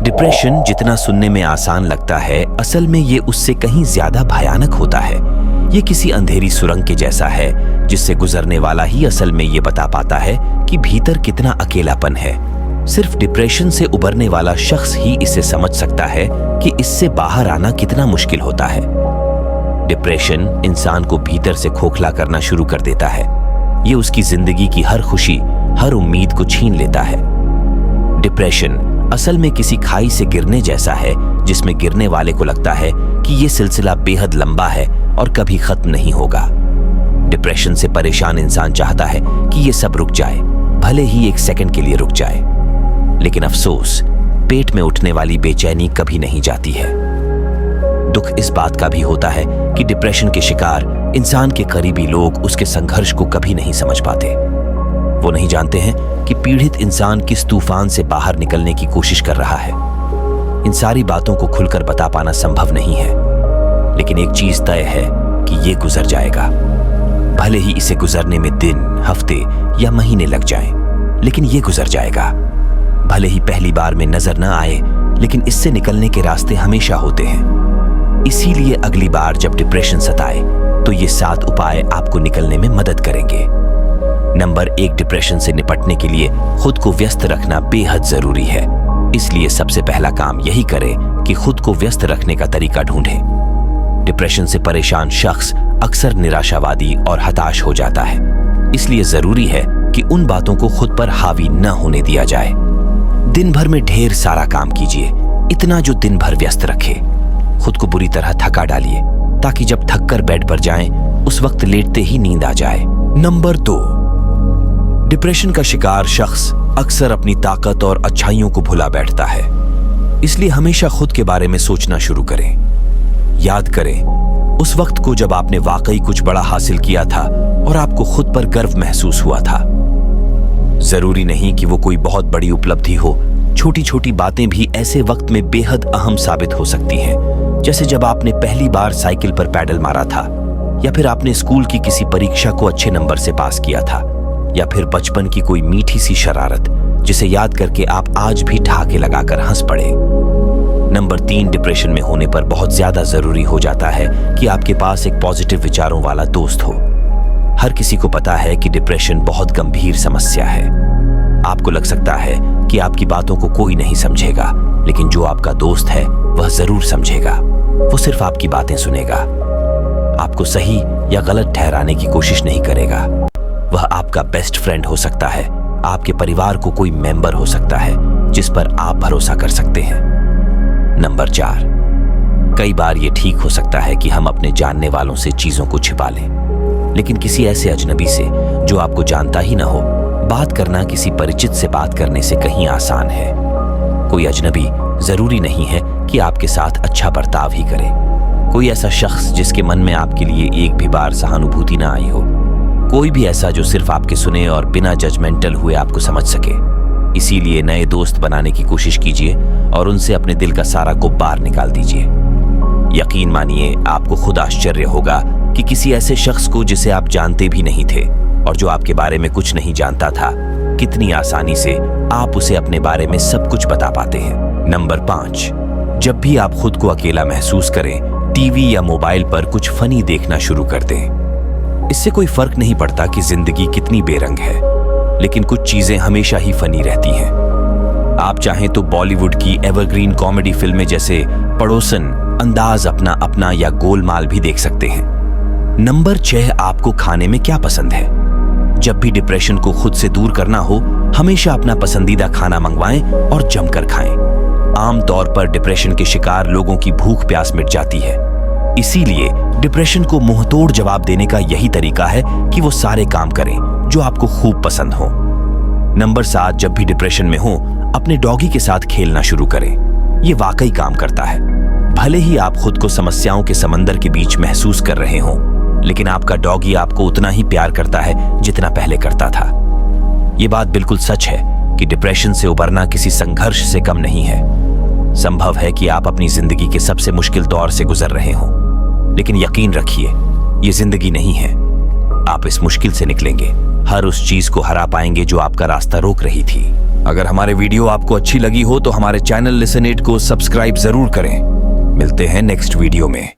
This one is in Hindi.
डिप्रेशन जितना सुनने में आसान लगता है, असल में ये उससे कहीं ज्यादा भयानक होता है। ये किसी अंधेरी सुरंग के जैसा है जिससे गुजरने वाला ही असल में ये बता पाता है कि भीतर कितना अकेलापन है। सिर्फ डिप्रेशन से उबरने वाला शख्स ही इसे समझ सकता है कि इससे बाहर आना कितना मुश्किल होता है। डिप्रेशन इंसान को भीतर से खोखला करना शुरू कर देता है। ये उसकी जिंदगी की हर खुशी, हर उम्मीद को छीन लेता है। डिप्रेशन असल में किसी खाई से गिरने जैसा है जिसमें गिरने वाले को लगता है कि ये सिलसिला बेहद लंबा है और कभी खत्म नहीं होगा। डिप्रेशन से परेशान इंसान चाहता है कि ये सब रुक जाए, भले ही एक सेकंड के लिए रुक जाए, लेकिन अफसोस पेट में उठने वाली बेचैनी कभी नहीं जाती है। दुख इस बात का भी होता है कि डिप्रेशन के शिकार इंसान के करीबी लोग उसके संघर्ष को कभी नहीं समझ पाते। वो नहीं जानते हैं कि पीड़ित इंसान किस तूफान से बाहर निकलने की कोशिश कर रहा है। इन सारी बातों को खुलकर बता पाना संभव नहीं है, लेकिन एक चीज तय है कि ये गुजर जाएगा। भले ही इसे गुजरने में दिन, हफ्ते या महीने लग जाएं, लेकिन ये गुजर जाएगा। भले ही पहली बार में नजर न आए, लेकिन इससे निकलने के रास्ते हमेशा होते हैं। इसीलिए अगली बार जब डिप्रेशन सताए तो ये 7 उपाय आपको निकलने में मदद करेंगे। नंबर 1, डिप्रेशन से निपटने के लिए खुद को व्यस्त रखना बेहद जरूरी है। इसलिए सबसे पहला काम यही करें कि खुद को व्यस्त रखने का तरीका ढूंढें। डिप्रेशन से परेशान शख्स अक्सर निराशावादी और हताश हो जाता है। इसलिए जरूरी है कि उन बातों को खुद पर हावी न होने दिया जाए। दिन भर में ढेर सारा काम कीजिए, इतना जो दिन भर व्यस्त रखे। खुद को बुरी तरह थका डालिए ताकि जब थक कर बेड पर जाएं, उस वक्त लेटते ही नींद आ जाए। नंबर 2, डिप्रेशन का शिकार शख्स अक्सर अपनी ताकत और अच्छाइयों को भुला बैठता है। इसलिए हमेशा खुद के बारे में सोचना शुरू करें। याद करें उस वक्त को जब आपने वाकई कुछ बड़ा हासिल किया था और आपको खुद पर गर्व महसूस हुआ था। जरूरी नहीं कि वो कोई बहुत बड़ी उपलब्धि हो, छोटी छोटी बातें भी ऐसे वक्त में बेहद अहम साबित हो सकती हैं। जैसे जब आपने पहली बार साइकिल पर पैडल मारा था, या फिर आपने स्कूल की किसी परीक्षा को अच्छे नंबर से पास किया था, या फिर बचपन की कोई मीठी सी शरारत जिसे याद करके आप आज भी ठहाके लगाकर हंस पड़े। नंबर 3, डिप्रेशन में होने पर बहुत ज्यादा जरूरी हो जाता है कि आपके पास एक पॉजिटिव विचारों वाला दोस्त हो। हर किसी को पता है कि डिप्रेशन बहुत गंभीर समस्या है। आपको लग सकता है कि आपकी बातों को कोई नहीं समझेगा, लेकिन जो आपका दोस्त है वह जरूर समझेगा। वो सिर्फ आपकी बातें सुनेगा, आपको सही या गलत ठहराने की कोशिश नहीं करेगा। वह आपका बेस्ट फ्रेंड हो सकता है, आपके परिवार को कोई मेंबर हो सकता है जिस पर आप भरोसा कर सकते हैं। नंबर 4, कई बार ये ठीक हो सकता है कि हम अपने जानने वालों से चीजों को छिपा लें, लेकिन किसी ऐसे अजनबी से जो आपको जानता ही ना हो, बात करना किसी परिचित से बात करने से कहीं आसान है। कोई अजनबी जरूरी नहीं है कि आपके साथ अच्छा बर्ताव ही करे। कोई ऐसा शख्स जिसके मन में आपके लिए एक भी बार सहानुभूति ना आई हो। कोई भी ऐसा जो सिर्फ आपके सुने और बिना जजमेंटल हुए आपको समझ सके। इसीलिए नए दोस्त बनाने की कोशिश कीजिए और उनसे अपने दिल का सारा गुब्बार निकाल दीजिए। यकीन मानिए, आपको खुद आश्चर्य होगा कि किसी ऐसे शख्स को जिसे आप जानते भी नहीं थे और जो आपके बारे में कुछ नहीं जानता था, कितनी आसानी से आप उसे अपने बारे में सब कुछ बता पाते हैं। नंबर 5, जब भी आप खुद को अकेला महसूस करें, टीवी या मोबाइल पर कुछ फनी देखना शुरू कर दें। इससे कोई फर्क नहीं पड़ता कि जिंदगी कितनी बेरंग है, लेकिन कुछ चीजें हमेशा ही फनी रहती हैं। आप चाहें तो बॉलीवुड की एवरग्रीन कॉमेडी फिल्में जैसे पड़ोसन, अंदाज अपना अपना या गोलमाल भी देख सकते हैं। नंबर 6, आपको खाने में क्या पसंद है? जब भी डिप्रेशन को खुद से दूर करना हो, हमेशा अपना पसंदीदा खाना मंगवाएं और जमकर खाएं। आमतौर पर डिप्रेशन के शिकार लोगों की भूख प्यास मिट जाती है। इसीलिए डिप्रेशन को मुंहतोड़ जवाब देने का यही तरीका है कि वो सारे काम करें जो आपको खूब पसंद हो। नंबर 7, जब भी डिप्रेशन में हो, अपने डॉगी के साथ खेलना शुरू करें। ये वाकई काम करता है। भले ही आप खुद को समस्याओं के समंदर के बीच महसूस कर रहे हों, लेकिन आपका डॉगी आपको उतना ही प्यार करता है जितना पहले करता था। ये बात बिल्कुल सच है कि डिप्रेशन से उबरना किसी संघर्ष से कम नहीं है। संभव है कि आप अपनी जिंदगी के सबसे मुश्किल दौर से गुजर रहे हों, लेकिन यकीन रखिए, ये जिंदगी नहीं है। आप इस मुश्किल से निकलेंगे, हर उस चीज को हरा पाएंगे जो आपका रास्ता रोक रही थी। अगर हमारे वीडियो आपको अच्छी लगी हो तो हमारे चैनल लिसन इट को सब्सक्राइब जरूर करें। मिलते हैं नेक्स्ट वीडियो में।